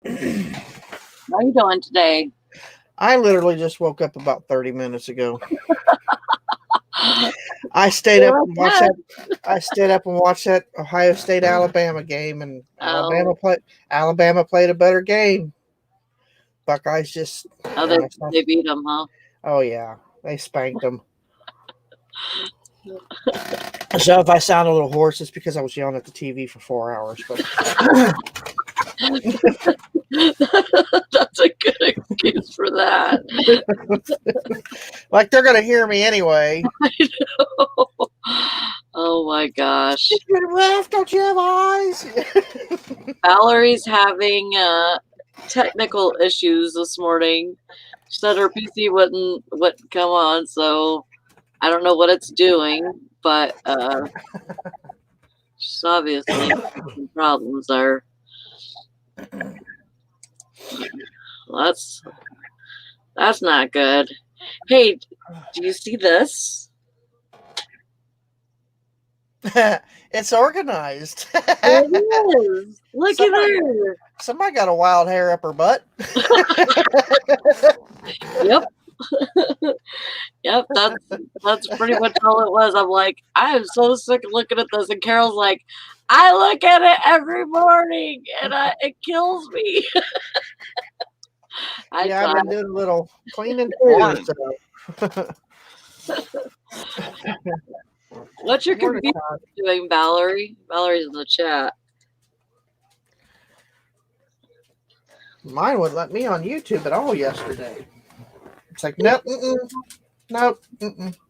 How are you doing today? I literally just woke up about 30 minutes ago. I stayed up and watched that. I stayed up and watched that Ohio State Alabama game, and Alabama played a better game. Buckeyes just. Oh, they beat them, huh? Oh yeah, they spanked them. So if I sound a little hoarse, it's because I was yelling at the TV for 4 hours. But that's a good excuse for that. Like they're gonna hear me anyway. I know. Oh my gosh. Don't you have eyes? Valerie's having technical issues this morning. She said her PC wouldn't come on, so I don't know what it's doing, but she's obviously having some problems there. Well, that's not good. Hey, do you see this? It's organized. It is. Look at her. Somebody got a wild hair up her butt. Yep. Yep, that's pretty much all it was. I'm like, I am so sick of looking at this, and Carol's like, I look at it every morning, and it kills me. I've been doing a little cleaning too. What's your computer doing, Valorie? Valerie's in the chat. Mine would let me on YouTube at all yesterday. It's like, nope,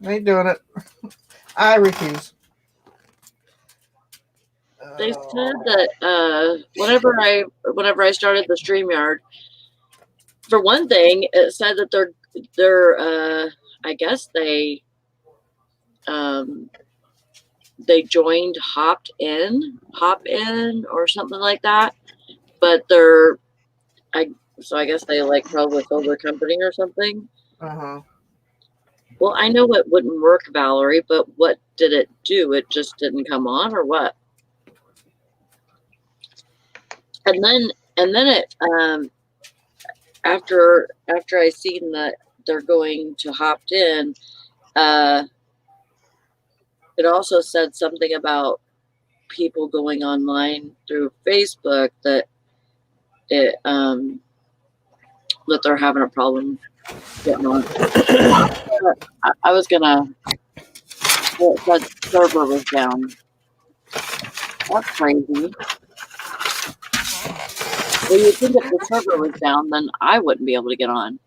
ain't doing it. I refuse. They said that whenever I started the StreamYard, for one thing, it said that they're I guess they joined Hop In or something like that, but I guess they probably sold their company or something. Well, I know it wouldn't work, Valorie, but what did it do? It just didn't come on, or what? And then it after I seen that they're going to Hopped In, it also said something about people going online through Facebook that that they're having a problem getting on. I was gonna. That server was down. That's crazy. Well, you'd think if the server was down, then I wouldn't be able to get on.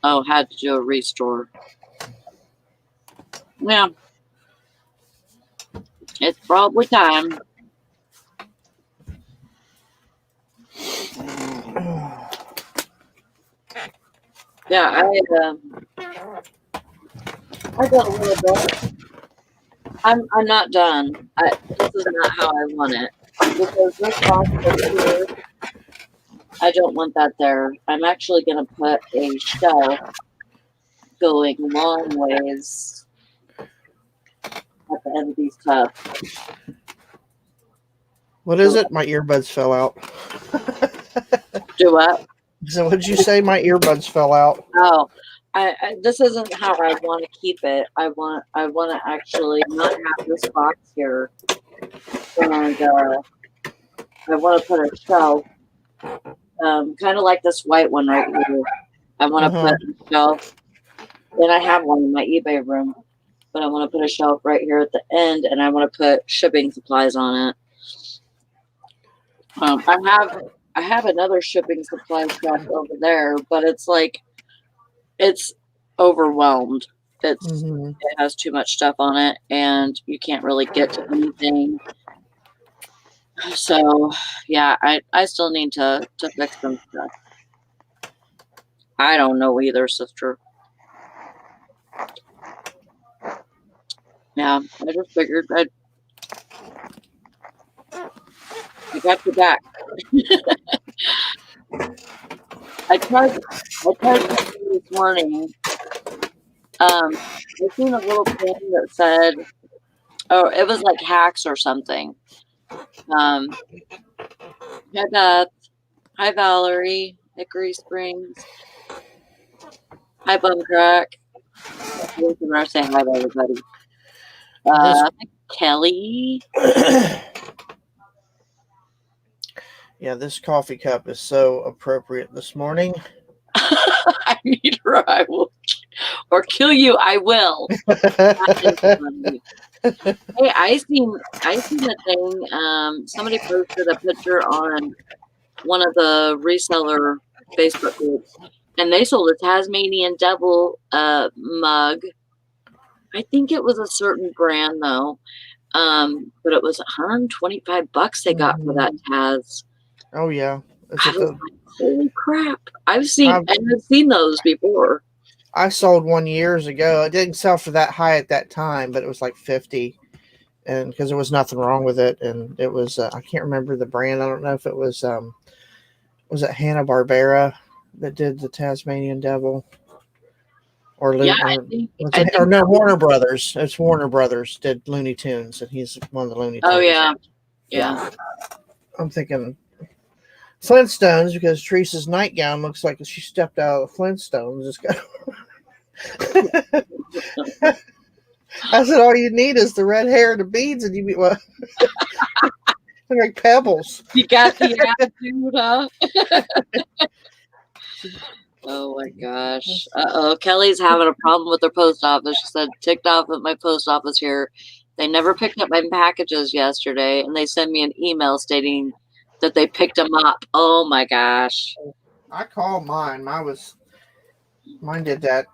Oh, had to do a restore. Yeah. It's probably time. Yeah, I got a little bit. I'm not done. This is not how I want it. Because this box here, I don't want that there. I'm actually going to put a shelf going long ways at the end of these tubs. What is it? My earbuds fell out. Do what? So what did you say? My earbuds fell out. Oh, this isn't how I want to keep it. I want to actually not have this box here, and I want to put a shelf, kind of like this white one right here. I want to put a shelf, and I have one in my eBay room, but I want to put a shelf right here at the end, and I want to put shipping supplies on it. I have another shipping supply shelf over there, but it's overwhelmed. It has too much stuff on it, and you can't really get to anything. So, yeah, I still need to fix some stuff. I don't know either, sister. Yeah, I just figured I got your back. I tried this morning. I seen a little thing that said, oh, it was like hacks or something. Hi, Beth. Hi, Valorie. Hickory Springs. Hi, Bumcrack. We're saying hi to everybody. Kelly. Yeah, this coffee cup is so appropriate this morning. I need her. I will, or kill you. I will. Hey, I seen a thing. Somebody posted a picture on one of the reseller Facebook groups, and they sold a Tasmanian Devil mug. I think it was a certain brand though, but it was $125 they got for that Taz. Oh yeah, I was like, holy crap! I've seen those before. I sold one years ago. It didn't sell for that high at that time, but it was like 50, and because there was nothing wrong with it, and it was I can't remember the brand. I don't know if it was it Hanna-Barbera that did the Tasmanian Devil, or Warner Brothers. It's Warner Brothers did Looney Tunes, and he's one of the Looney Tunes. Oh yeah. I'm thinking Flintstones because Teresa's nightgown looks like she stepped out of the Flintstones. I said, all you need is the red hair and the beads, and you be well. They're like pebbles. You got the attitude, huh? Oh my gosh. Kelly's having a problem with her post office. She said, ticked off at my post office here. They never picked up my packages yesterday, and they sent me an email stating that they picked them up. Oh my gosh. I called mine. Mine did that.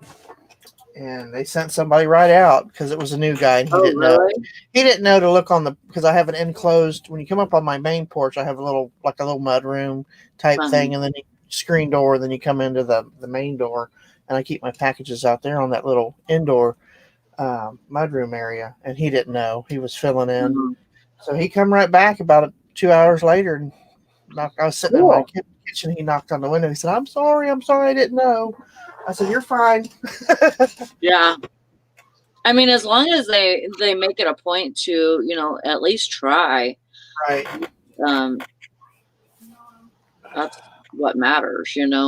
And they sent somebody right out because it was a new guy and he didn't know. He didn't know to look on because I have an enclosed. When you come up on my main porch, I have a little mud room type thing, and then screen door. Then you come into the main door, and I keep my packages out there on that little indoor mud room area. And he didn't know. He was filling in, so he come right back about 2 hours later. And I was sitting in my kitchen. He knocked on the window. He said, I'm sorry, I didn't know. I said, you're fine. Yeah. I mean, as long as they make it a point to, at least try. Right. That's what matters, My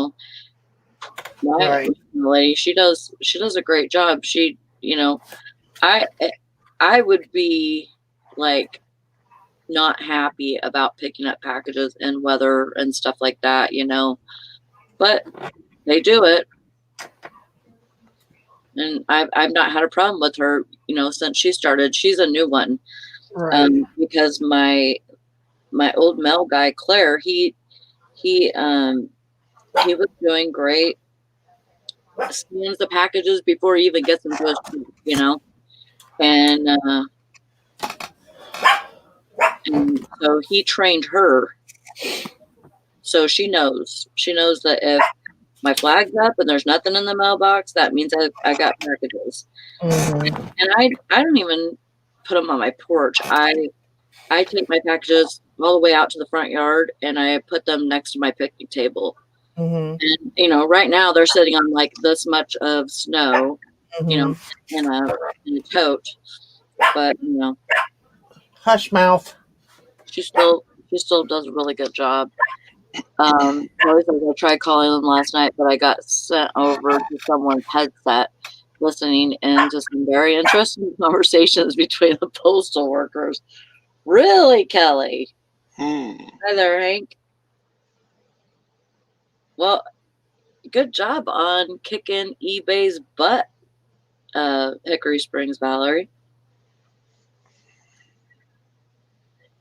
right. lady, she does a great job. She, I would be like not happy about picking up packages and weather and stuff like that, but they do it. And I've not had a problem with her, since she started. She's a new one, right. Because my old mail guy Claire, he was doing great. Scans the packages before he even gets them to us, and so he trained her, so she knows that if my flag's up and there's nothing in the mailbox, that means I got packages. Mm-hmm. And I don't even put them on my porch. I take my packages all the way out to the front yard and I put them next to my picnic table. Mm-hmm. And right now they're sitting on like this much of snow, mm-hmm. in a tote. But hush mouth. She still does a really good job. I tried calling them last night, but I got sent over to someone's headset listening into some very interesting conversations between the postal workers. Really, Kelly? Hi there, Hank. Well, good job on kicking eBay's butt, Hickory Springs, Valorie.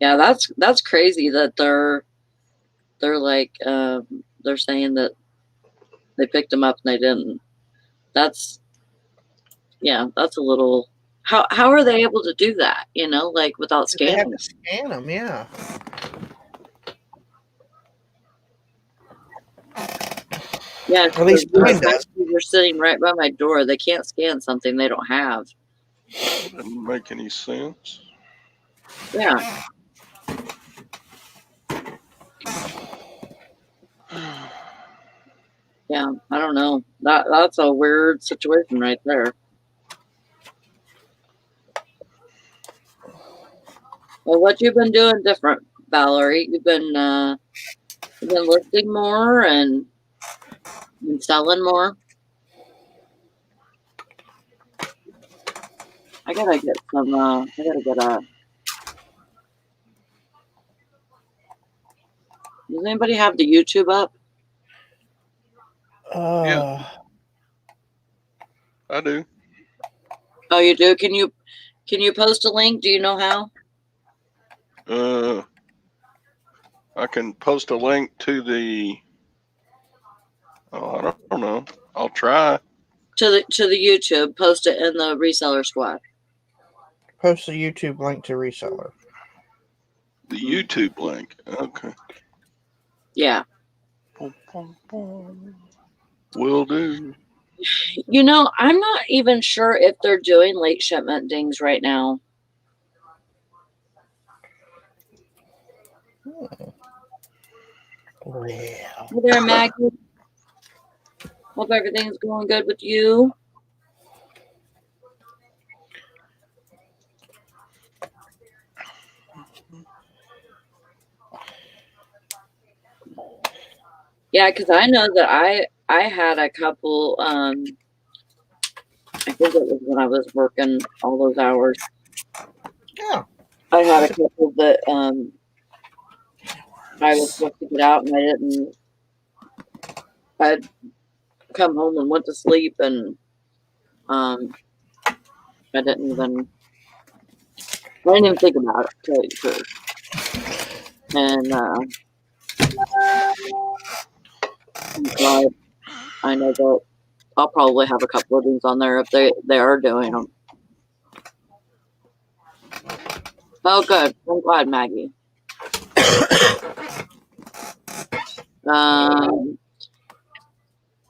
Yeah, that's crazy that they're like they're saying that they picked them up and they didn't. That's a little. How are they able to do that? Like without scanning? They have to scan them, yeah. Yeah, at least mine does. You're sitting right by my door. They can't scan something they don't have. That doesn't make any sense. Yeah. Yeah, I don't know. That's a weird situation right there. Well, what you've been doing different, Valorie? You've been listing more and selling more. I gotta get some. I gotta get a. Does anybody have the YouTube up? Yeah. I do. Oh, you do. Can you post a link? Do you know how? I can post a link to the. Oh, I don't know. I'll try. To the YouTube. Post it in the reseller squad. Post the YouTube link to Reseller. The YouTube link. Okay. Yeah. Will do. You know, I'm not even sure if they're doing late shipment dings right now. Well. Hey there, Maggie. Hope everything's going good with you. Yeah, because I know that I had a couple. I think it was when I was working all those hours. Yeah. I had a couple that I was supposed to get out and I didn't. I'd come home and went to sleep and I didn't even think about it, to tell you the truth. And I know that I'll probably have a couple of things on there if they are doing them. Oh, good. I'm glad, Maggie.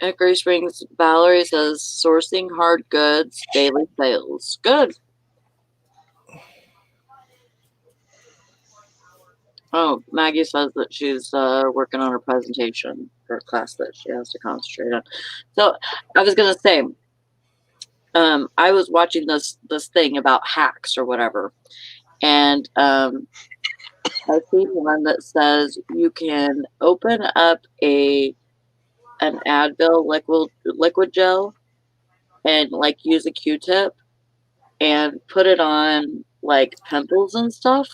Hickory Springs, Valorie says sourcing hard goods, daily sales. Good. Oh, Maggie says that she's working on her presentation for a class that she has to concentrate on. So I was gonna say, I was watching this thing about hacks or whatever, and I see one that says you can open up an Advil liquid gel and like use a Q-tip and put it on like pimples and stuff.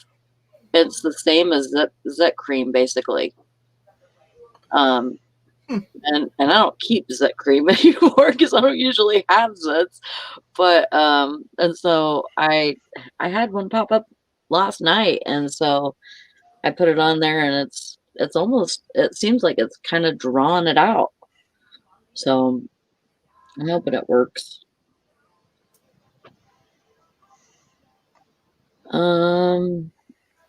It's the same as Zit cream, basically. And I don't keep Zit cream anymore because I don't usually have Zits. But and so I had one pop up last night, and so I put it on there, and it's almost, it seems like it's kind of drawn it out. So I'm hoping it works.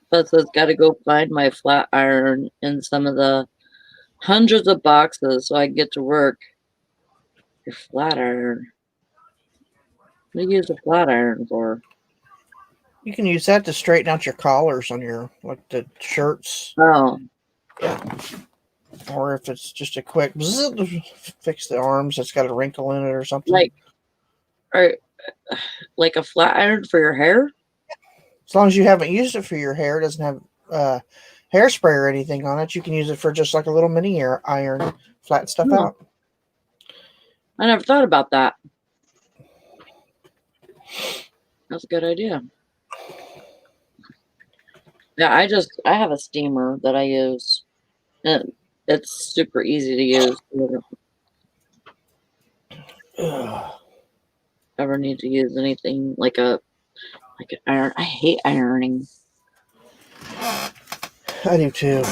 But says got to go find my flat iron in some of the hundreds of boxes so I can get to work. Your flat iron. What do you use a flat iron for? You can use that to straighten out your collars on your, like, the shirts. Oh. Yeah. Or if it's just a quick fix the arms that's got a wrinkle in it or something. Like a flat iron for your hair? As long as you haven't used it for your hair, it doesn't have hairspray or anything on it, you can use it for just like a little mini iron, flatten stuff out. I never thought about that. That's a good idea. Yeah, I have a steamer that I use. And it's super easy to use. Ever need to use anything like an iron? I hate ironing. I do too.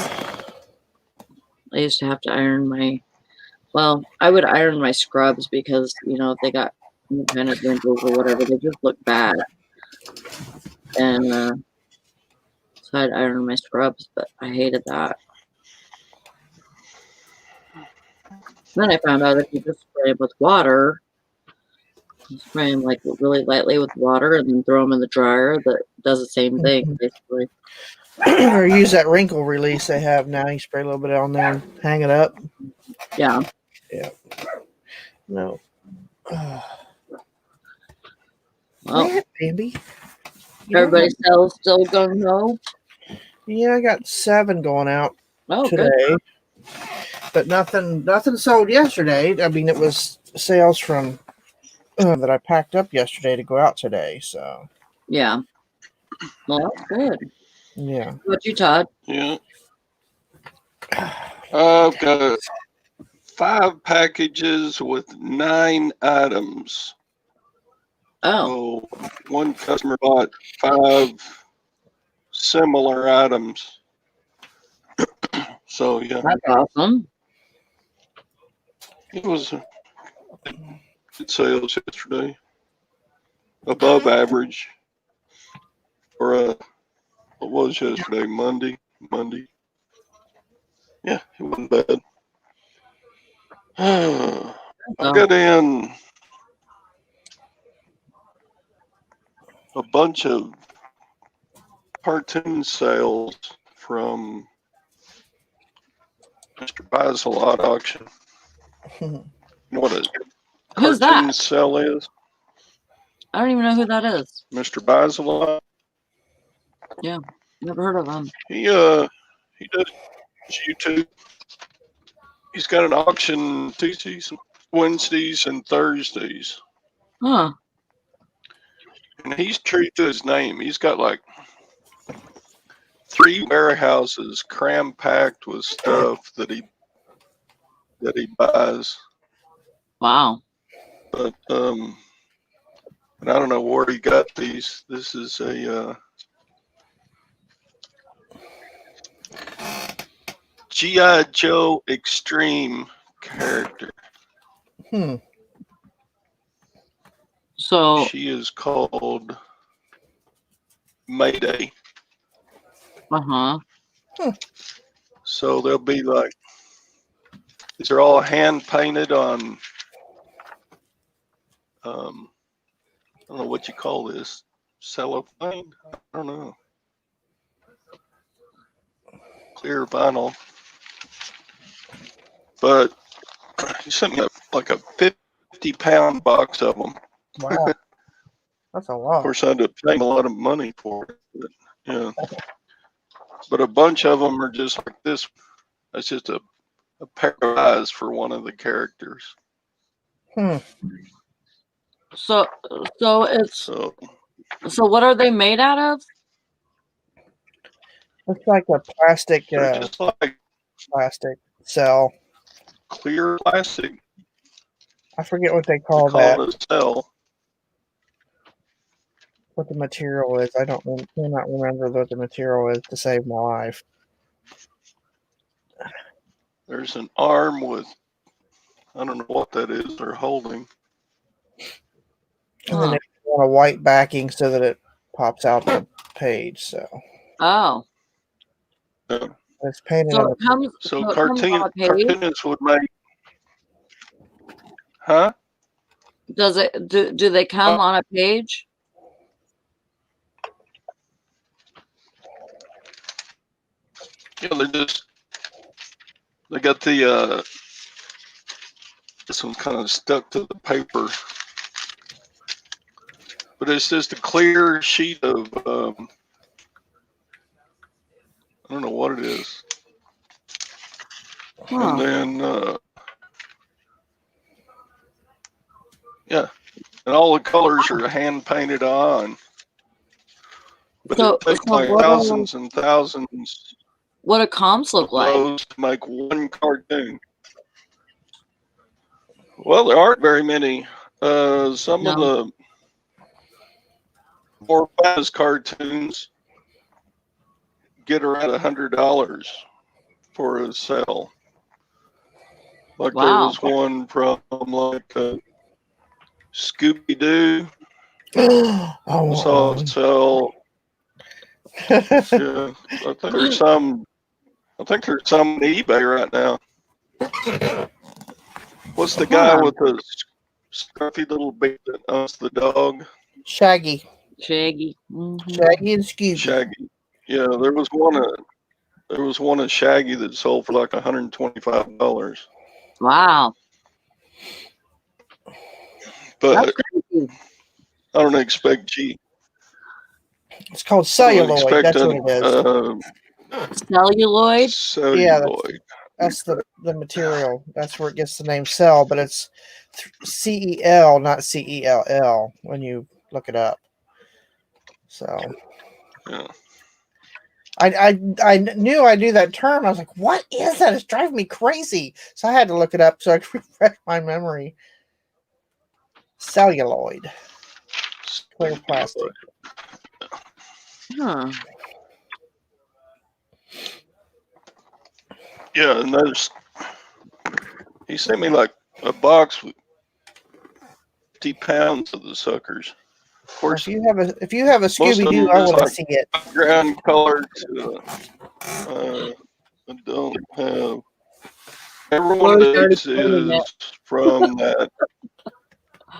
I used to have to iron I would iron my scrubs because, if they got any kind of wrinkles or whatever, they just look bad. And so I'd iron my scrubs, but I hated that. Then I found out if you just spray them with water, spray them like really lightly with water and then throw them in the dryer, that does the same thing, basically. Or use that wrinkle release they have now. You spray a little bit on there and hang it up. Yeah. Yeah. No. Well, baby. everybody's still gung ho. Yeah, I got 7 going out Oh, today, good. but nothing sold yesterday. I mean, it was sales from that I packed up yesterday to go out today. So Yeah. Well, that's good. yeah. What you, Todd? Yeah. I've got 5 packages with 9 items. Oh, So one customer bought 5 similar items. So yeah, that's awesome. it was good sales yesterday, above average. Or what was yesterday? Monday. Yeah, it wasn't bad. I So, got in a bunch of cartoon sales from Mr. Buys a Lot auction. You know what a who's cartoon that? sale is? I don't even know who that is. Mr. Buys a Lot. Never heard of him. He does YouTube. He's got an auction Tuesdays, Wednesdays, and Thursdays. Huh. And he's true to his name. He's got like 3 warehouses cram packed with stuff that he buys. Wow. But and I don't know where he got these. This is a G.I. Joe Extreme character. So, She is called Mayday. uh-huh. So they'll be like, these are all hand painted on, I don't know what you call this, cellophane? I don't know. Clear vinyl. But he sent me like a 50-pound box of them. Wow, that's a Of lot. course, I had to pay a lot of money for it. But, yeah. But a bunch of them are just like this. That's just a pair of eyes for one of the characters. So it's So so what are they made out of? It's like a plastic they're just like cell. clear plastic. I forget what they They call that. call it a cell. What the material is. I cannot remember what the material is to save my life. There's an arm with, I don't know what that is they're holding. And then it's on a white backing so that it pops out the page. So Oh. Yeah. it's painted So on it comes So so it comes on a page? cartoonists would make, huh? Does it do they come on a page? Yeah, they got the, this one kind of stuck to the paper. But it's just a clear sheet of, I don't know what it is. Huh. And then, yeah, and all the colors are hand painted on. But So, it takes so like thousands and thousands what do comps look of like? those to make one cartoon. Well, there aren't very many. Some of the more famous cartoons get around $100 for a sale. Like there Wow. was one from like Scooby Doo. Oh, Saw a sale. Yeah, I think there's some on eBay right now. What's the guy with the scruffy little beard that owns the dog? Shaggy. Shaggy. Mm-hmm. Shaggy and Scooby. Shaggy. Yeah, there was one at Shaggy that sold for like $125. Wow. But crazy. I don't expect cheap. It's called celluloid. That's what it is. Celluloid? Celluloid. That's the material. That's where it gets the name cell, but it's CEL, not CELL when you look it up. So Yeah. I knew I knew that term. I was like, what is that? It's driving me crazy. So I had to look it up so I could refresh my memory. Celluloid. Clear plastic. Huh. Yeah, and he sent me like a box with 50 pounds of the suckers. Of course, If you have a most Scooby of Doo, them I is want to like see it. ground color to I don't have. Everyone Lori's already is playing it. from that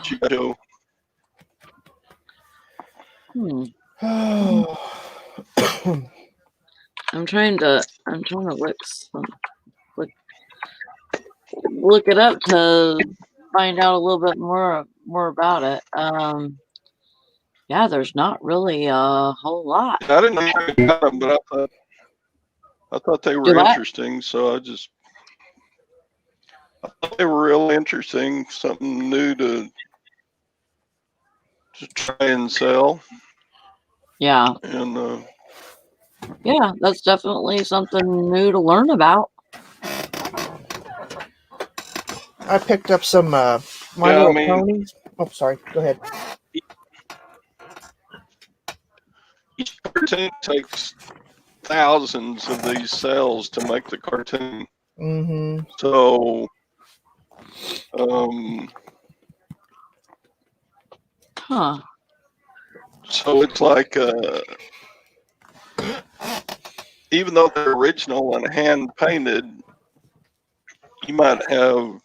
show. I'm trying to look it up to find out a little bit more about it. Yeah, there's not really a whole lot. I didn't know I got them, but I thought they were interesting, so I thought they were real interesting, something new to try and sell. Yeah. And yeah, that's definitely something new to learn about. I picked up some My Little Ponies. Oh, sorry. Go ahead. Each cartoon takes thousands of these cells to make the cartoon. Mm-hmm. So, so it's like, even though they're original and hand painted, you might have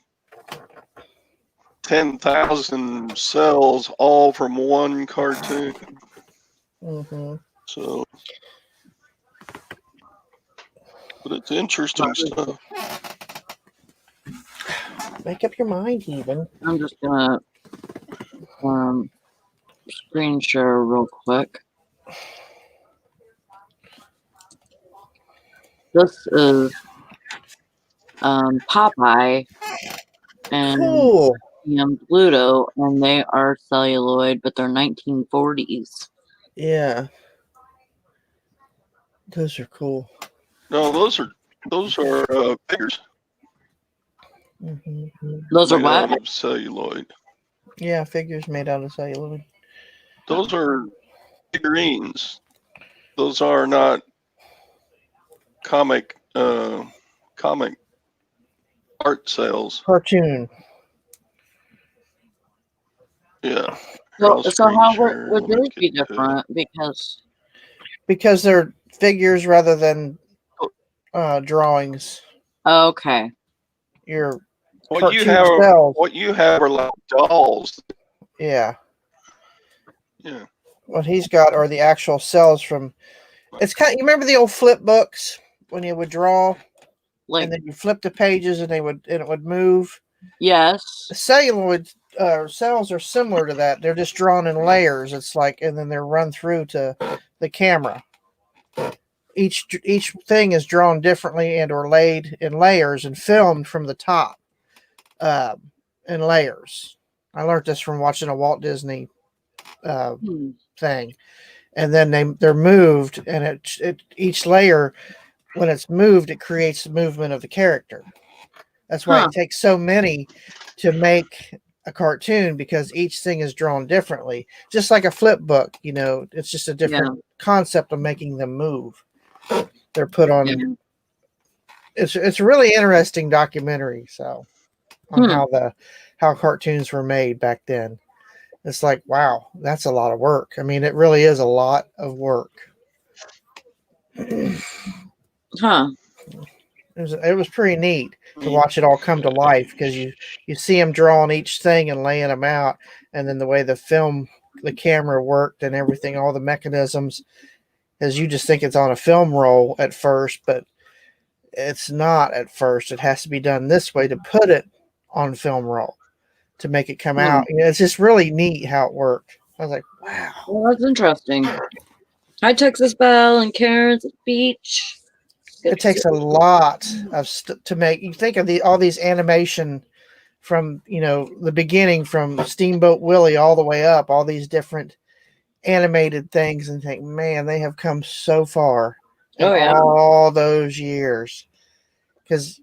10,000 cells all from one cartoon. Mm-hmm. So, but it's interesting stuff. Make up your mind, even. I'm just gonna screen share real quick. This is Popeye and Pluto, and they are celluloid, but they're 1940s. Yeah, those are cool. No, those are figures. Mm-hmm. Those are what? Out of celluloid. Yeah, figures made out of celluloid. Those are figurines. Those are not comic art sales. Cartoon. Yeah. So how would those be different? Because they're figures rather than drawings. Okay. What you have are like dolls. Yeah. Yeah. What he's got are the actual cells from. It's kind of, you remember the old flip books when you would draw, and then you flip the pages and it would move. Yes. The celluloid cells are similar to that. They're just drawn in layers. It's like, and then they're run through to the camera. Each thing is drawn differently and or laid in layers and filmed from the top in layers. I learned this from watching a Walt Disney thing, and then they're moved, and each layer, when it's moved, it creates the movement of the character. That's why it takes so many to make a cartoon, because each thing is drawn differently, just like a flip book. It's just a different concept of making them move. They're put on. Yeah. It's a really interesting documentary. So on how cartoons were made back then. It's like, wow, that's a lot of work. I mean, it really is a lot of work. It was pretty neat to watch it all come to life, because you see them drawing each thing and laying them out, and then the way the camera worked and everything, all the mechanisms, as you just think it's on a film roll at first, but it's not at first. It has to be done this way to put it on film roll to make it come out. It's just really neat how it worked. I was like, wow. Well, that's interesting. Hi, Texas Belle and Karen's at the beach. It takes a lot of to make. You think of all these animation from the beginning, from Steamboat Willie all the way up, all these different animated things, and think, man, they have come so far in all those years. Because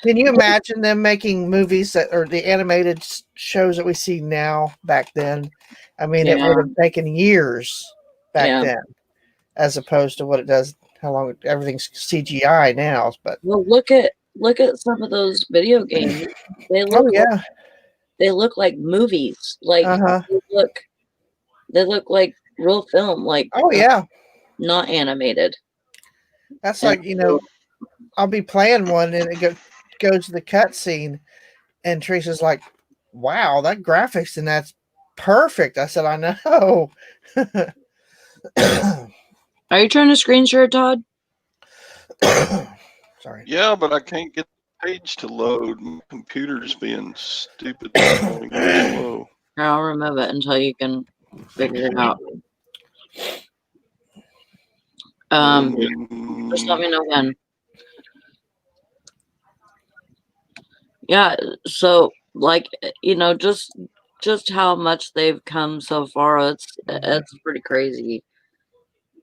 can you imagine them making movies that are the animated shows that we see now back then? I mean, it would have taken years back then, as opposed to what it does. How long everything's CGI now? But well, look at some of those video games. They look they look like movies. Like they look like real film. Like not animated. That's like I'll be playing one and it goes to the cutscene, and Teresa's like, "Wow, that graphics and that's perfect." I said, "I know." Are you trying to screen share, Todd? Sorry. Yeah, but I can't get the page to load. My computer's being stupid slow. I'll remove it until you can figure it out. Just let me know when. Yeah, so like just how much they've come so far, it's pretty crazy.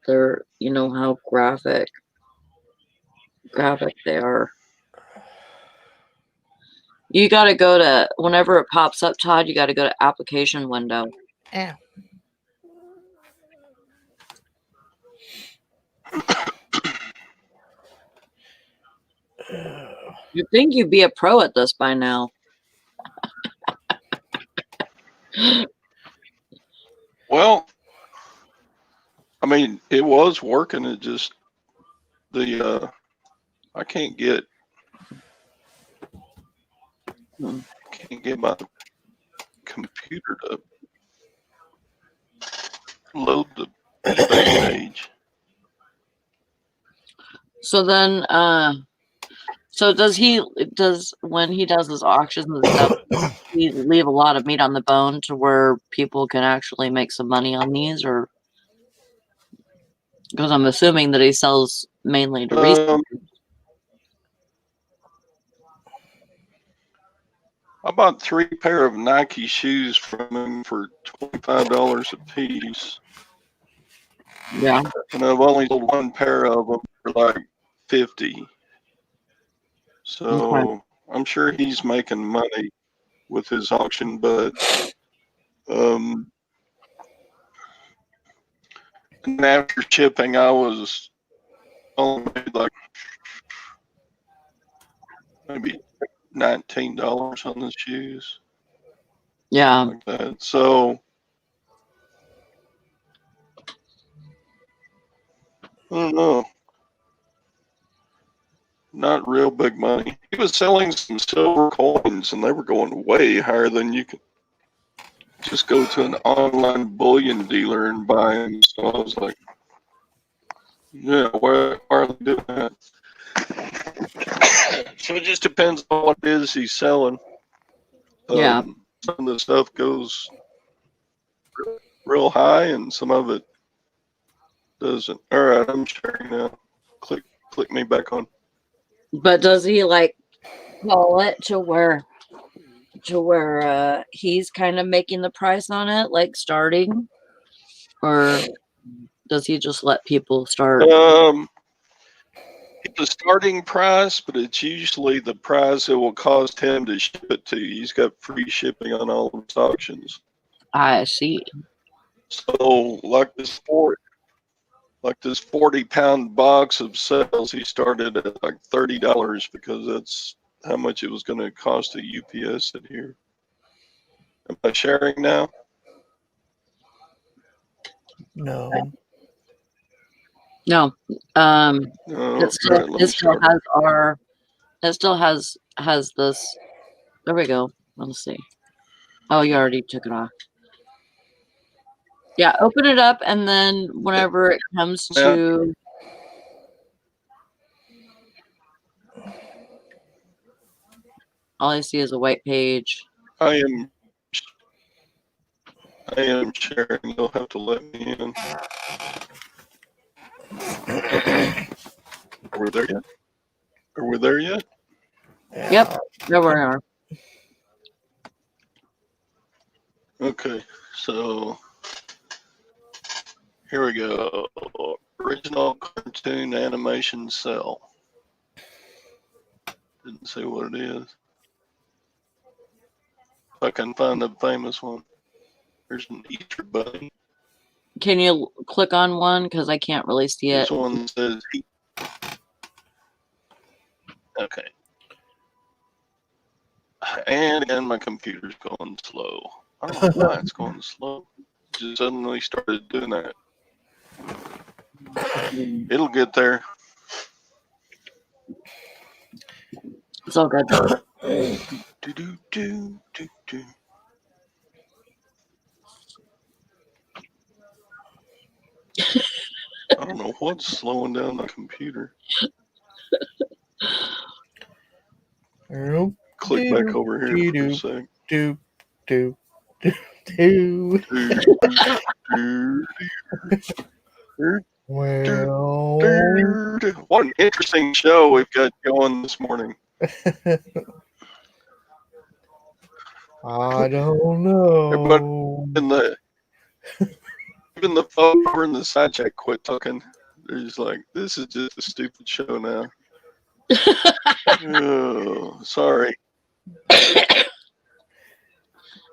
They're how graphic they are. You got to go to, whenever it pops up, Todd, you got to go to application window. Yeah. You'd think you'd be a pro at this by now. Well, I mean, it was working. It just I can't get my computer to load the eBay page. So then, so when he does his auctions and stuff, he leave a lot of meat on the bone to where people can actually make some money on these, or because I'm assuming that he sells mainly to resellers. I bought 3 pair of Nike shoes from him for $25 a piece. Yeah. And I've only sold 1 pair of them for like $50. So I'm sure he's making money with his auction, but and after shipping, I was only made like maybe $19 on the shoes. Yeah. Like that. So I don't know. Not real big money. He was selling some silver coins, and they were going way higher than you could just go to an online bullion dealer and buy them. So I was like, yeah, why are they doing that? So it just depends on what it is he's selling. Yeah. Some of the stuff goes real high, and some of it doesn't. All right, I'm sharing now. Click me back on. But does he like call it to where he's kind of making the price on it, like starting, or does he just let people start? It's a starting price, but it's usually the price it will cost him to ship it to you. He's got free shipping on all of his auctions. I see. So like this 40-pound box of sales, he started at like $30 because that's how much it was going to cost to UPS it here. Am I sharing now? No. No. It still has this. There we go. Let's see. Oh, you already took it off. Yeah, open it up, and then whenever it comes to all I see is a white page. I am sharing. You'll have to let me in. Are we there yet? Are we there yet? Yeah. Yep, there we are. Okay, so here we go. Original cartoon animation cell. Didn't see what it is. If I can find the famous one. There's an Easter bunny. Can you click on one? Because I can't really see it. This one says okay. And again, my computer's going slow. I don't know why it's going slow. It just suddenly started doing that. It'll get there. It's all good. Do, do, do, do, do. I don't know what's slowing down my computer. Nope. Click back over here for a sec. Do. Do, Well, what an interesting show we've got going this morning. I don't know. Even the folks over in the side chat quit talking. They're just like, this is just a stupid show now. Oh, sorry.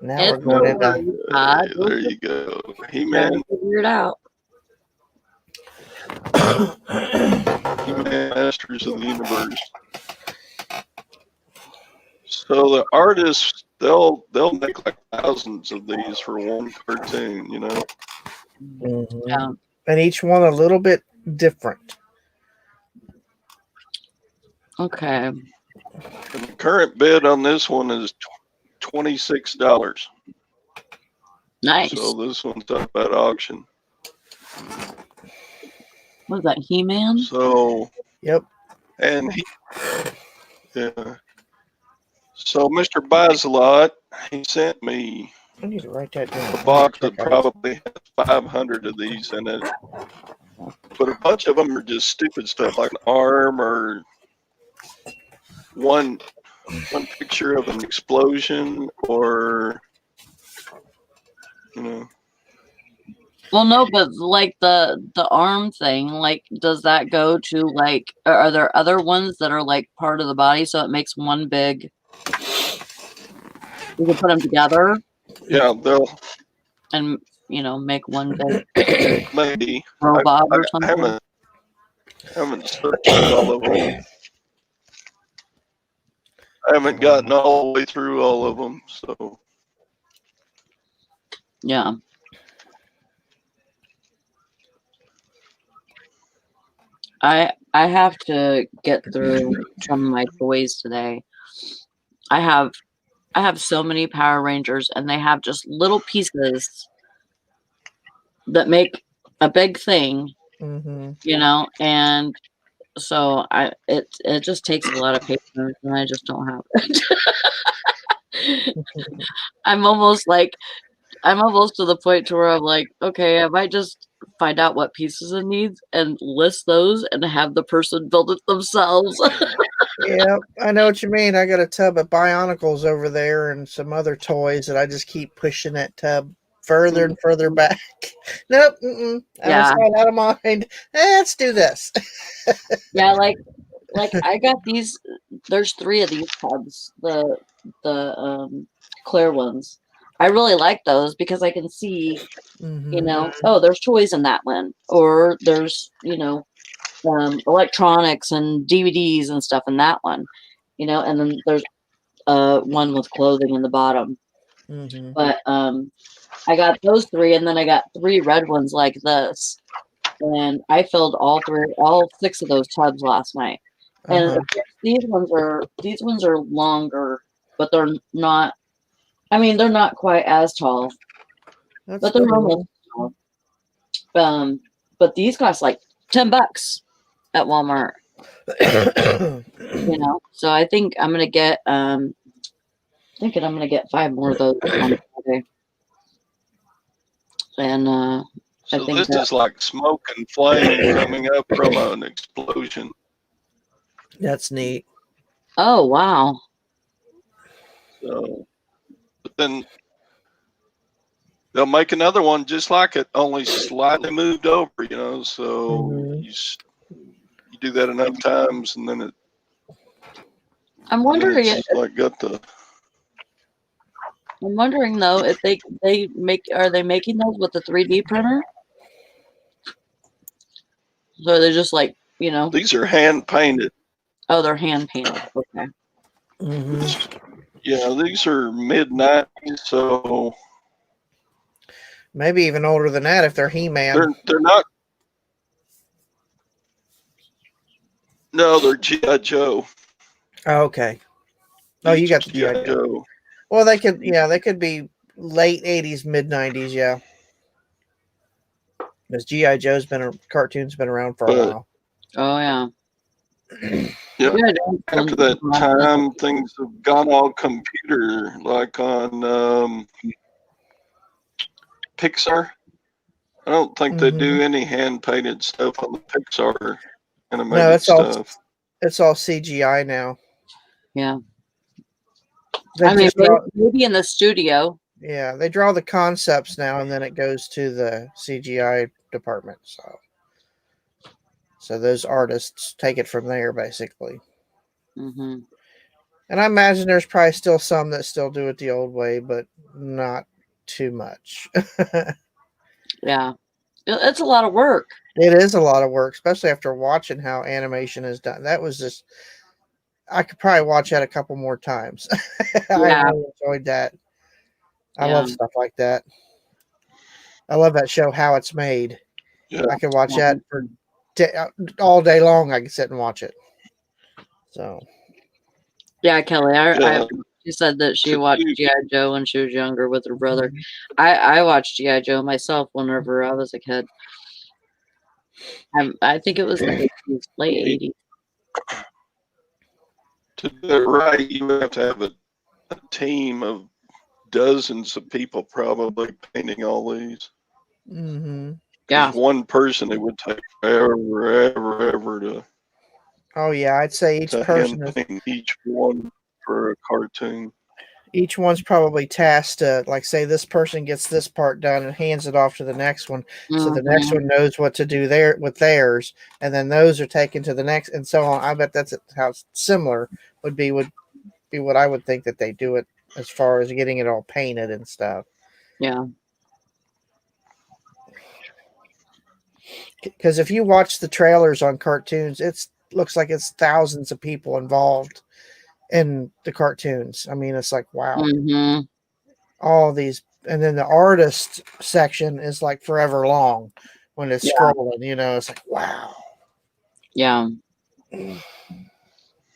Now we're going into. Hey, there you go. He-Man. Figure it out. He-Man Masters of the Universe. So the artists, they'll make like thousands of these for one cartoon, you know. Mhm. Yeah. And each one a little bit different. Okay. And the current bid on this one is $26. Nice. So this one's up at auction. What is that, He-Man? So Yep. and yeah. So Mr. Buys-A-Lot, he sent me I need to write that down. a box that probably has 500 of these in it. But a bunch of them are just stupid stuff like an arm or one picture of an explosion or, you know. Well, no, but like the arm thing, like, does that go to like? Are there other ones that are like part of the body, so it makes one big? You can put them together. Yeah, they'll and make one big maybe robot I or something. haven't searched all of them. I haven't gotten all the way through all of them, so Yeah. I have to get through some of my toys today. I have so many Power Rangers, and they have just little pieces that make a big thing, and so it just takes a lot of patience, and I just don't have it. I'm almost to the point to where I'm like, okay, I might just find out what pieces it needs and list those and have the person build it themselves. Yeah, I know what you mean. I got a tub of Bionicles over there and some other toys that I just keep pushing that tub further and further back. Nope. Yeah. Out of mind. Let's do this. Yeah, like I got these. There's 3 of these tubs, the clear ones. I really like those because I can see, oh, there's toys in that one, or there's electronics and DVDs and stuff in that one, and then there's one with clothing in the bottom. But I got those 3, and then I got 3 red ones like this, and I filled all 6 of those tubs last night. And these ones are longer, but they're not. I mean, they're not quite as tall, but they're almost tall. But these cost like $10 at Walmart. So I think I'm gonna get thinking I'm gonna get 5 more of those on Friday. And so this is like smoke and flame coming up from an explosion. That's neat. Oh, wow. So, but then they'll make another one just like it, only slightly moved over. So you do that enough times, and then I'm wondering it's like got the. I'm wondering though if are they making those with the 3D printer? So they're just like, These are hand painted. oh, they're hand painted. Okay. Yeah, these are mid-90s, so maybe even older than that if they're He-Man. they're not. No, they're G.I. Joe. Oh, okay. Oh, you got the G.I. Joe. Well, they could be late 80s, mid 90s, yeah. Because G.I. Joe's cartoon's been around for a while. Oh yeah. Yeah. After that time, things have gone all computer, like on Pixar. I don't think they do any hand painted stuff on the Pixar animated stuff. It's all CGI now. Yeah. Maybe in the studio. Yeah, they draw the concepts now, and then it goes to the CGI department. So those artists take it from there, basically. Mm-hmm. And I imagine there's probably still some that still do it the old way, but not too much. Yeah, it's a lot of work. It is a lot of work, especially after watching how animation is done. That was just, I could probably watch that a couple more times. Yeah. I really enjoyed that. I love stuff like that. I love that show, How It's Made. Yeah. I could watch that for all day long. I could sit and watch it. So. Yeah, Kelly. She said that she watched G.I. Joe when she was younger with her brother. I watched G.I. Joe myself whenever I was a kid. I think it was the 80s, late 80s. To do it right, you have to have a team of dozens of people probably painting all these. Mm-hmm. Yeah. One person, it would take ever to. Oh yeah, I'd say each person each one for a cartoon. Each one's probably tasked to, like, say this person gets this part done and hands it off to the next one, so the next one knows what to do there with theirs, and then those are taken to the next, and so on. I bet that's how similar would be what I would think that they do it as far as getting it all painted and stuff. Yeah. Because if you watch the trailers on cartoons, it looks like it's thousands of people involved in the cartoons. I mean, it's like, wow. Mm-hmm. All these, and then the artist section is like forever long when it's scrolling, it's like, wow. Yeah.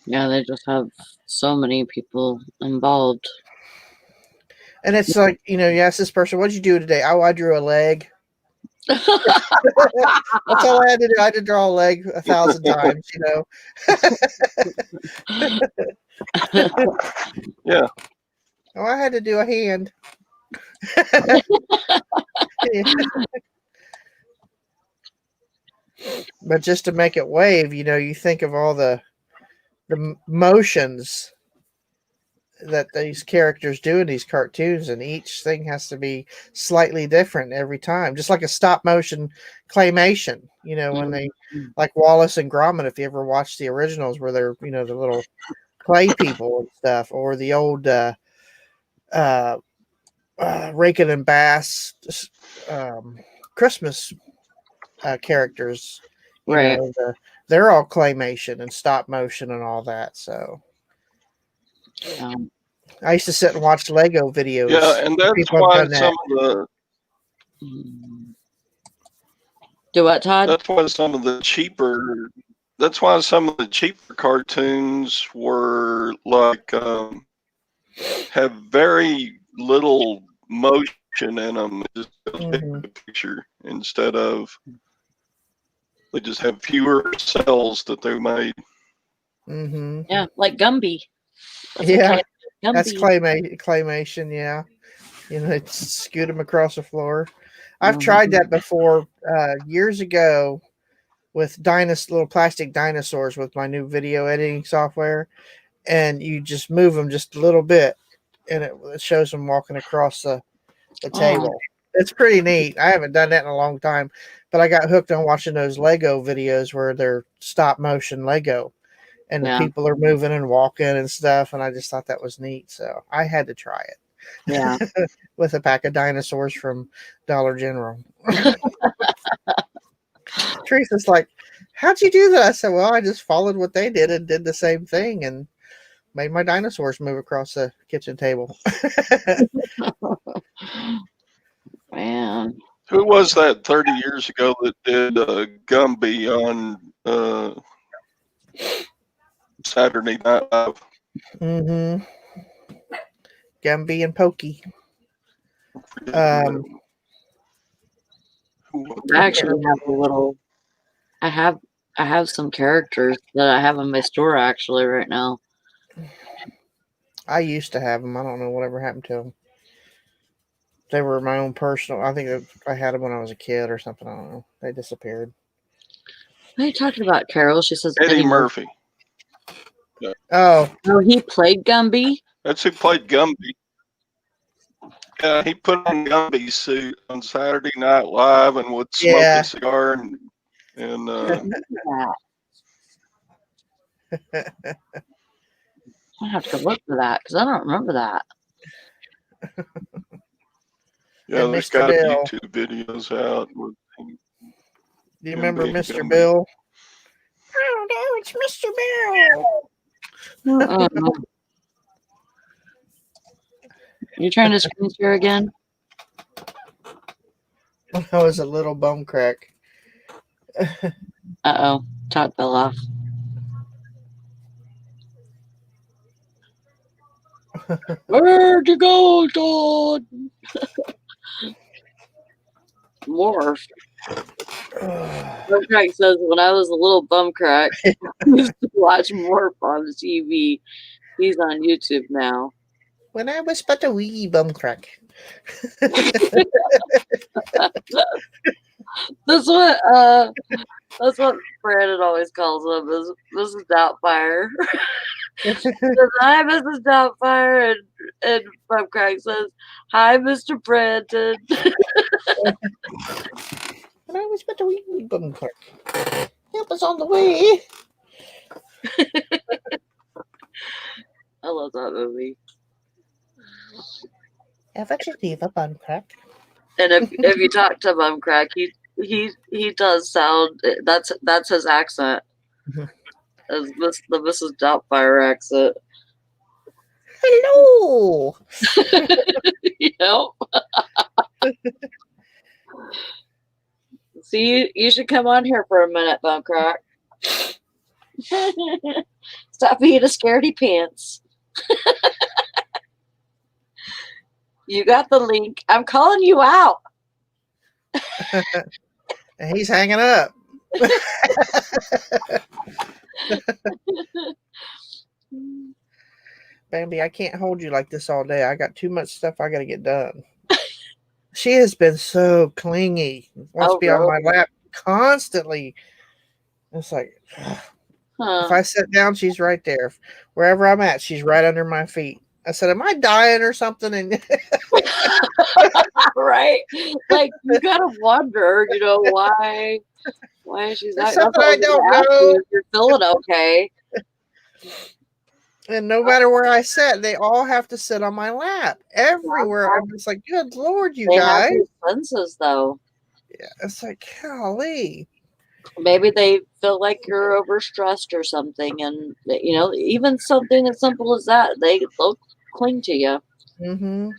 Yeah, they just have so many people involved. And it's like, you ask this person, what'd you do today? Oh, I drew a leg. That's all I had to do. I had to draw a leg 1,000 times, Yeah. Oh, I had to do a hand. But just to make it wave, you think of all the motions that these characters do in these cartoons, and each thing has to be slightly different every time, just like a stop motion claymation, when they, like Wallace and Gromit, if you ever watched the originals where they're, the little clay people and stuff, or the old Rankin and Bass Christmas characters, right? They're all claymation and stop motion and all that. So I used to sit and watch Lego videos. Yeah, and that's why some of the do what, Todd? That's why some of the cheaper cartoons were like have very little motion in them. Just the picture instead of they just have fewer cells that they made. Mm-hmm. Yeah, like Gumby. That's claymation. Yeah, they scoot them across the floor. I've tried that before years ago. with little plastic dinosaurs with my new video editing software, and you just move them just a little bit, and it shows them walking across the table. It's pretty neat. I haven't done that in a long time, but I got hooked on watching those Lego videos where they're stop motion Lego, and the people are moving and walking and stuff, and I just thought that was neat, so I had to try it. Yeah. With a pack of dinosaurs from Dollar General. Teresa's like, how'd you do that? I said, well, I just followed what they did and did the same thing and made my dinosaurs move across the kitchen table. Man. Who was that 30 years ago that did Gumby on Saturday Night Live? Mm-hmm. Gumby and Pokey. I actually have a little. I have some characters that I have in my store actually right now. I used to have them. I don't know whatever happened to them. They were my own personal. I think I had them when I was a kid or something. I don't know. They disappeared. What are you talking about, Carol? She says Eddie Murphy. Yeah. Oh, he played Gumby. That's who played Gumby. Yeah, he put on Gumby's suit on Saturday Night Live and would smoke a cigar and I have to look for that because I don't remember that. Yeah, and there's Mr. got Bill. YouTube videos out. With him. Do you remember Mr. Gumby. Bill? Oh no, it's Mr. Bill. You trying to screen share again? When I was a little bum crack. Uh-oh. Top fell off. Where'd you go, Todd? Morph. Crack says, when I was a little bum crack, I used to watch Morph on the TV. He's on YouTube now. When I was but a wee bum crack. That's what Brandon always calls him, is Mrs. Doubtfire. Hi, Mrs. Doubtfire, and Bum Crack says, hi, Mr. Brandon. When I was but a wee bum crack. Help us on the way. I love that movie. Ever you leave a bum crack? And if you talk to Bum Crack, he does sound, that's his accent. As the Mrs. Doubtfire accent. Hello. Yep. See, you should come on here for a minute, Bum Crack. Stop being a scaredy pants. You got the link. I'm calling you out. And he's hanging up. Bambi, I can't hold you like this all day. I got too much stuff I got to get done. She has been so clingy. Wants to be on my lap constantly. It's like, if I sit down, she's right there. Wherever I'm at, she's right under my feet. I said, am I dying or something? And right? Like, you got to wonder, why she's not. Something I don't know. If you're feeling okay. And no matter where I sit, they all have to sit on my lap. Everywhere. I'm just like, good Lord, you guys. They have senses, though. Yeah, it's like, golly. Maybe they feel like you're overstressed or something. And, even something as simple as that, they'll cling to you. Mm-hmm.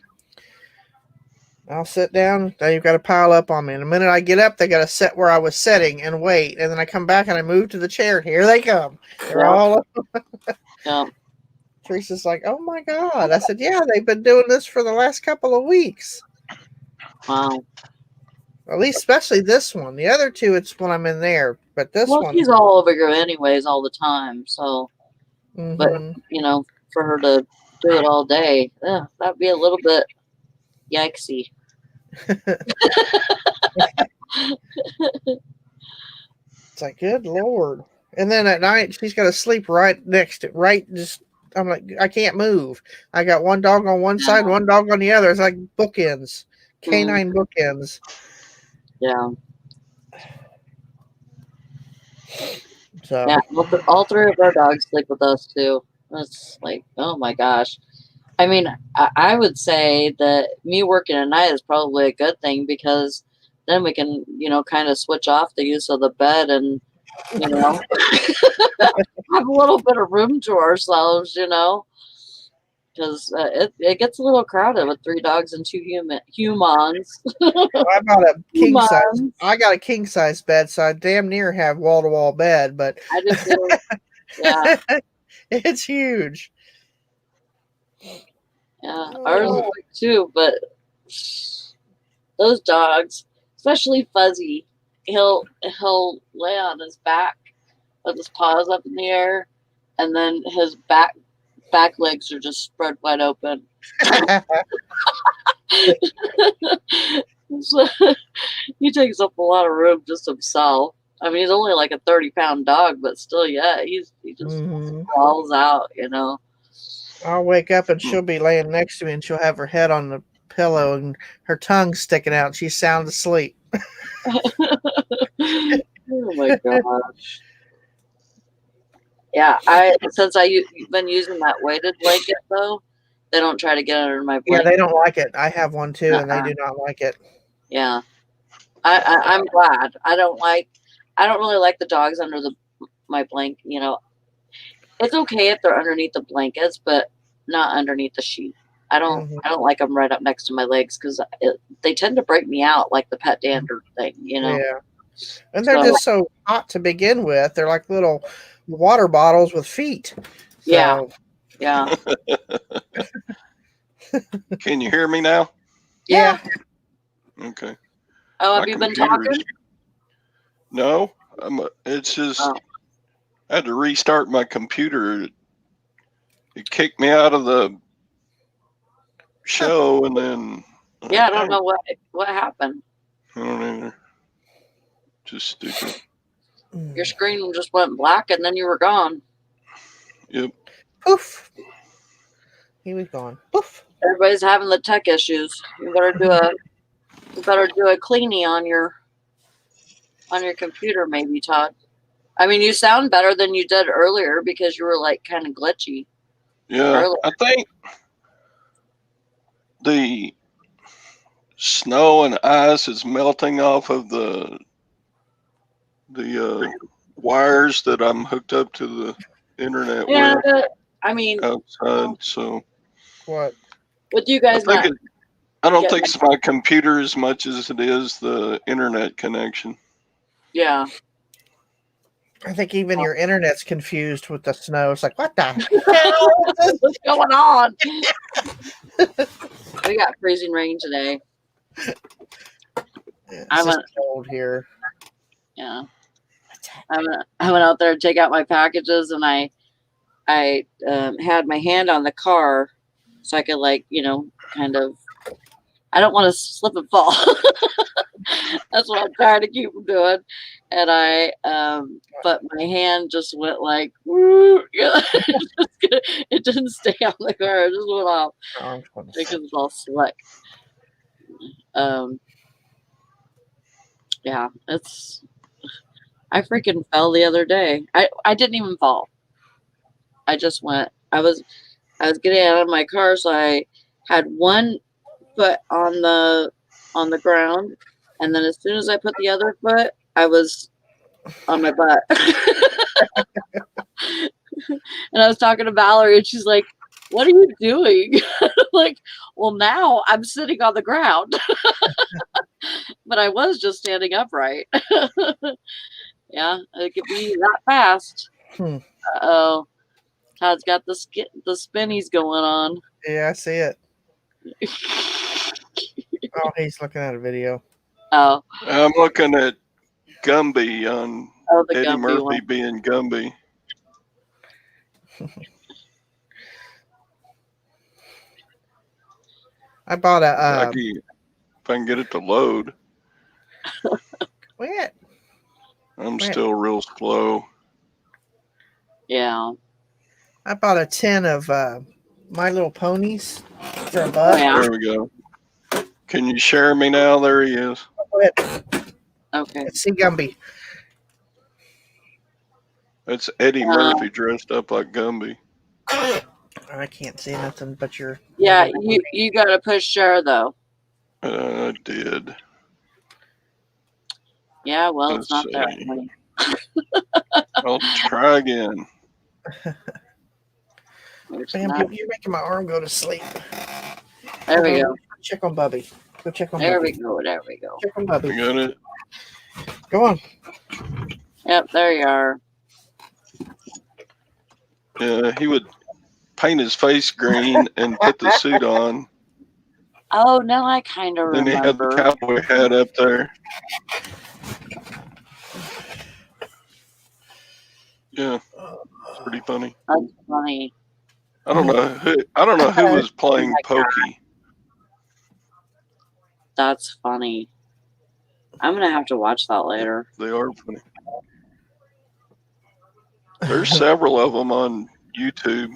I'll sit down. Now you've got to pile up on me. And the minute I get up, they got to sit where I was sitting and wait. And then I come back and I move to the chair. Here they come. They're all up. Yeah. Teresa's like, oh my God. I said, yeah, they've been doing this for the last couple of weeks. Wow. At least, especially this one. The other two, it's when I'm in there. But this one. She's all over you anyways all the time. So, but, for her to do it all day, that'd be a little bit yikesy. It's like, good Lord. And then at night, she's got to sleep right next to, I'm like, I can't move. I got one dog on one side, one dog on the other. It's like bookends, canine bookends. Yeah. So Yeah, all three of our dogs sleep with us too. That's like, oh my gosh. I mean, I would say that me working at night is probably a good thing because then we can, kind of switch off the use of the bed and, have a little bit of room to ourselves, because it gets a little crowded with three dogs and two humans. I bought a king size. Humans. I got a king size bed, so I damn near have wall to wall bed, but I do too. Yeah. it's huge. Yeah, ours is big too, but those dogs, especially Fuzzy, he'll lay on his back with his paws up in the air, and then his back legs are just spread wide open. So, he takes up a lot of room just himself. I mean, he's only like a 30-pound dog, but still, yeah, he just crawls out, I'll wake up and she'll be laying next to me, and she'll have her head on the pillow and her tongue sticking out. She's sound asleep. Oh my gosh. Yeah, since I've been using that weighted blanket though, they don't try to get under my blanket. Yeah, they don't like it. I have one too, and they do not like it. Yeah, I'm glad. I don't really like the dogs under my blanket. It's okay if they're underneath the blankets, but not underneath the sheet. I don't like them right up next to my legs because they tend to break me out like the pet dander thing. Yeah, and they're just so hot to begin with. They're like little water bottles with feet. So. Yeah. Can you hear me now? Yeah. Okay. Oh, have you been talking? No, it's just I had to restart my computer. It kicked me out of the show, and then I don't know what happened. I don't either. Just stupid. Your screen just went black, and then you were gone. Yep. Poof. He was gone. Poof. Everybody's having the tech issues. You better do a cleanie on your computer, maybe, Todd. I mean, you sound better than you did earlier because you were like kind of glitchy. Yeah, earlier. I think the snow and ice is melting off of the wires that I'm hooked up to the internet with. I mean, outside. So what? With you guys, I don't think it's my computer as much as it is the internet connection. Yeah. I think even your internet's confused with the snow. It's like, what the hell? What's going on? We got freezing rain today. It's just cold here. Yeah. I went out there to take out my packages, and I had my hand on the car so I could kind of. I don't want to slip and fall. That's what I'm trying to keep from doing. And but my hand just went like, woo. It didn't stay on the car. It just went off because it's all slick. Yeah, I freaking fell the other day. I didn't even fall. I just went. I was getting out of my car, so I had one foot on the ground, and then as soon as I put the other foot, I was on my butt. And I was talking to Valorie, and she's like, "What are you doing?" Like, well, now I'm sitting on the ground, but I was just standing upright. Yeah, it could be that fast. Oh, Todd's got the spinnies going on. Yeah, I see it. Oh, he's looking at a video. Oh, I'm looking at Gumby on Eddie Gumby Murphy one. being Gumby. I bought a. If I can get it to load. Quit. I'm still real slow. Yeah. I bought a tin of My Little Ponies for $1. Oh, yeah. There we go. Can you share me now? There he is. Go ahead. Okay. Let's see Gumby. That's Eddie Murphy dressed up like Gumby. I can't see nothing but your. Yeah, you got to push share though. I did. Yeah, well, Let's it's not there. see. I'll try again. Bam, you're making my arm go to sleep. There we go. Check on Bubby. Go check on There Bubby. we go. There we go. Check on Bubby. You got it? Go on. Yep, there you are. Yeah, he would paint his face green and put the suit on. Oh, no, I kind of Then remember. he had the cowboy hat up there. Yeah, it's pretty funny. That's funny. I don't know who was playing Pokey. That's funny. I'm going to have to watch that later. They are funny. There's several of them on YouTube.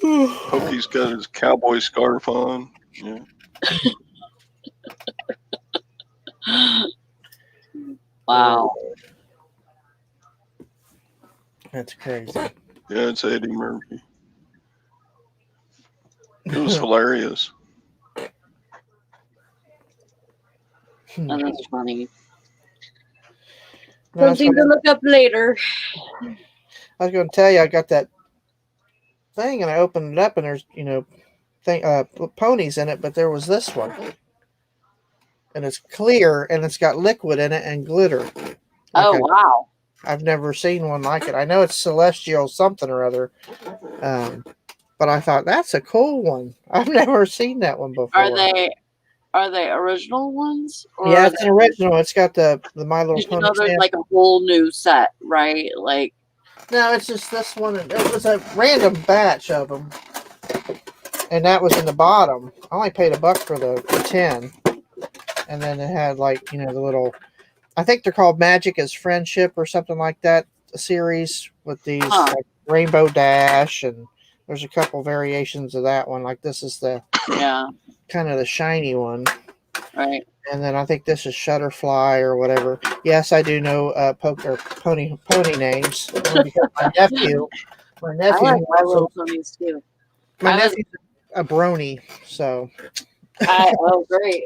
Pokey's got his cowboy scarf on. Yeah. Wow. That's crazy. Yeah, it's Eddie Murphy. It was hilarious. And that's funny. No, Something to look up later. I was going to tell you, I got that thing, and I opened it up, and there's ponies in it, but there was this one, and it's clear, and it's got liquid in it and glitter. Oh, wow. I've never seen one like it. I know it's celestial something or other, but I thought that's a cool one. I've never seen that one before. Are they original ones? Or yeah, it's an original. It's got the My Little Pony. You know, there's like a whole new set, right? Like, no, it's just this one. It was a random batch of them, and that was in the bottom. I only paid $1 for the 10, and then it had like the little. I think they're called Magic is Friendship or something like that. A series with these like Rainbow Dash, and there's a couple variations of that one. Like this is the kind of the shiny one, right? And then I think this is Shutterfly or whatever. Yes, I do know pony names because my nephew. I like My Little Ponies too. My nephew's a brony, so. Oh, great!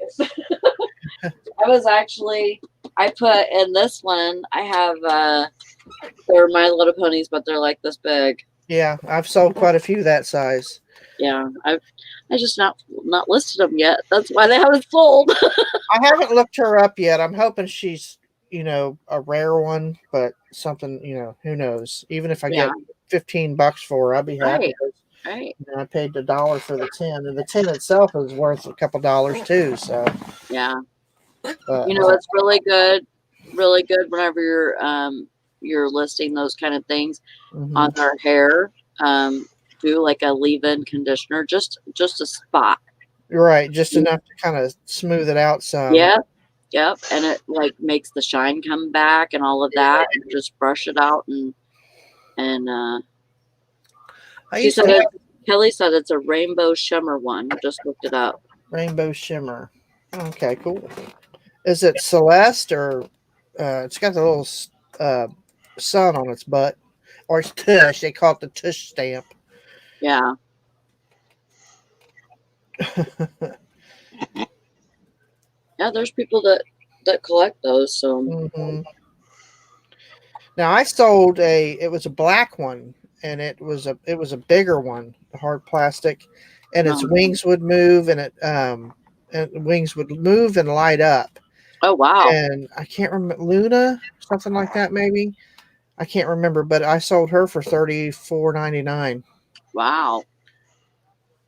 I put in this one. I have they're My Little Ponies, but they're like this big. Yeah, I've sold quite a few that size. Yeah, I just not listed them yet. That's why they haven't sold. I haven't looked her up yet. I'm hoping she's a rare one, but something who knows. Even if I get $15 for her, I'll be happy. Right. I paid $1 for the 10, and the 10 itself is worth a couple dollars too. So yeah, it's really good whenever you're listing those kind of things on their hair. Do like a leave-in conditioner, just a spot. Right, just enough to kind of smooth it out some. Yep, and it like makes the shine come back and all of that. And just brush it out and Kelly said it's a rainbow shimmer one. Just looked it up. Rainbow shimmer. Okay, cool. Is it Celeste or it's got the little sun on its butt, or it's tush? They call it the tush stamp. Yeah. Yeah, there's people that collect those. So now I sold it was a black one, and it was a bigger one, the hard plastic, and its wings would move, and wings would move and light up. Oh wow! And I can't remember, Luna, something like that, maybe. I can't remember, but I sold her for $34.99. Wow.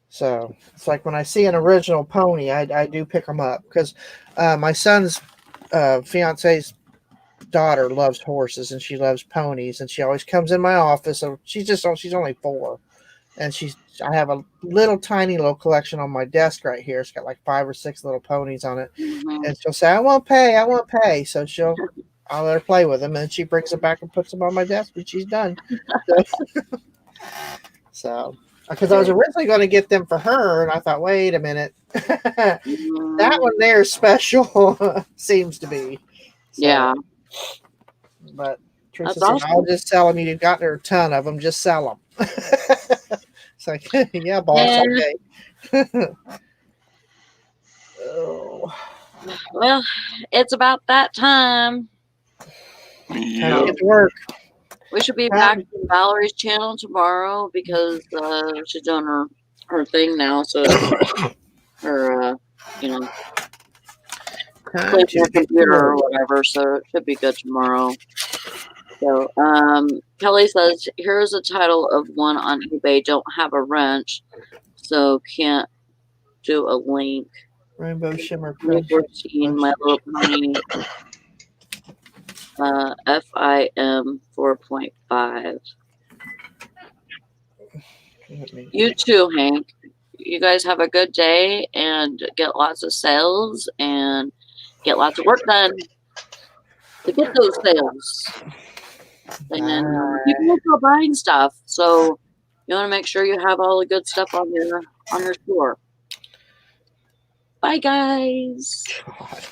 So it's like when I see an original pony, I do pick them up because my son's fiance's daughter loves horses and she loves ponies, and she always comes in my office. So she's only 4, and I have a tiny little collection on my desk right here. It's got like 5 or 6 little ponies on it, and she'll say, I won't pay. So she'll I'll let her play with them, and she brings them back and puts them on my desk when she's done. So, because I was originally going to get them for her, and I thought, wait a minute, that one there is special. Seems to be. So, Yeah. But Teresa That's said, awesome. I'll just sell them. You've got there a ton of them. Just sell them. It's like, yeah, boss. Yeah. Okay. Oh. Well, it's about that time. Time to Yep. get to work. We should be back on Valerie's channel tomorrow because she's doing her thing now. So her, clean her computer or whatever. So it should be good tomorrow. So Kelly says, here's the title of one on eBay. Don't have a wrench, so can't do a link. Rainbow Shimmer. 2014, My Little Pony. FIM 4.5. You too, Hank. You guys have a good day and get lots of sales and get lots of work done to get those sales. And people are still buying stuff, so you want to make sure you have all the good stuff on your store. Bye, guys. God.